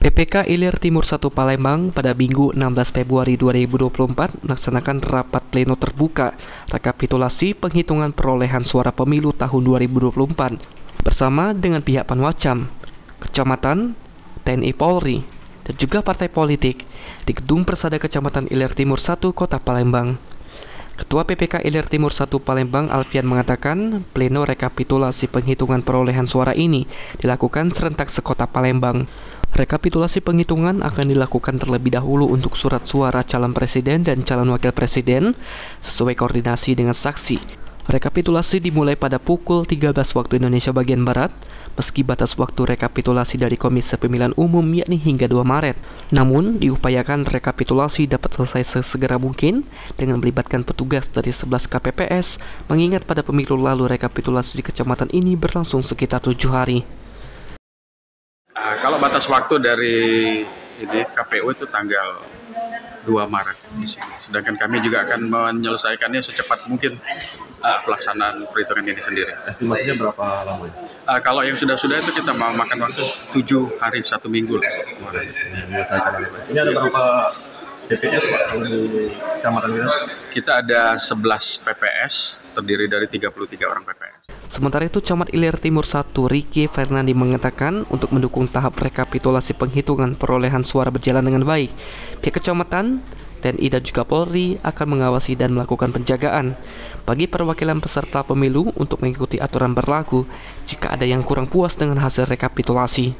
PPK Ilir Timur 1 Palembang pada Minggu 16 Februari 2024 melaksanakan rapat pleno terbuka rekapitulasi penghitungan perolehan suara pemilu tahun 2024 bersama dengan pihak Panwascam, Kecamatan, TNI Polri, dan juga partai politik di Gedung Persada Kecamatan Ilir Timur 1 Kota Palembang. Ketua PPK Ilir Timur 1 Palembang Alfian mengatakan pleno rekapitulasi penghitungan perolehan suara ini dilakukan serentak sekota Palembang. Rekapitulasi penghitungan akan dilakukan terlebih dahulu untuk surat suara calon presiden dan calon wakil presiden sesuai koordinasi dengan saksi. Rekapitulasi dimulai pada pukul 13 waktu Indonesia bagian Barat, meski batas waktu rekapitulasi dari Komisi Pemilihan Umum yakni hingga 2 Maret. Namun, diupayakan rekapitulasi dapat selesai sesegera mungkin dengan melibatkan petugas dari 11 KPPS, mengingat pada pemilu lalu rekapitulasi di kecamatan ini berlangsung sekitar 7 hari. Kalau batas waktu dari ini KPU itu tanggal 2 Maret di sini. Sedangkan kami juga akan menyelesaikannya secepat mungkin pelaksanaan perhitungan ini sendiri. Estimasinya berapa lama? Kalau yang sudah-sudah itu kita mau makan waktu 7 hari 1 minggu. Ini ada berapa PPS Pak di kecamatan ini? Kita ada 11 PPS terdiri dari 33 orang PPS. Sementara itu, Camat Ilir Timur 1 Ricky Fernandi mengatakan untuk mendukung tahap rekapitulasi penghitungan perolehan suara berjalan dengan baik, pihak kecamatan, TNI dan juga Polri akan mengawasi dan melakukan penjagaan bagi perwakilan peserta pemilu untuk mengikuti aturan berlaku jika ada yang kurang puas dengan hasil rekapitulasi.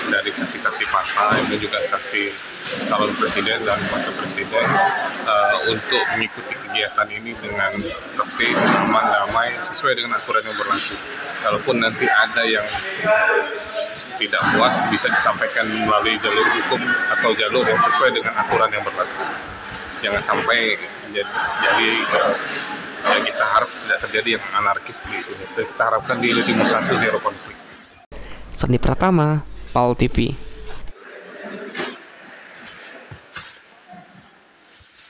Dari saksi-saksi partai dan juga saksi calon presiden dan wakil presiden untuk mengikuti kegiatan ini dengan tertib, aman, damai, sesuai dengan aturan yang berlaku. Kalaupun nanti ada yang tidak puas, bisa disampaikan melalui jalur hukum atau jalur yang sesuai dengan aturan yang berlaku. Jangan sampai jadi yang kita harap tidak terjadi yang anarkis di sini. Kita harapkan di Ilir Timur 1 zero konflik. Sandi Pratama, PAL TV.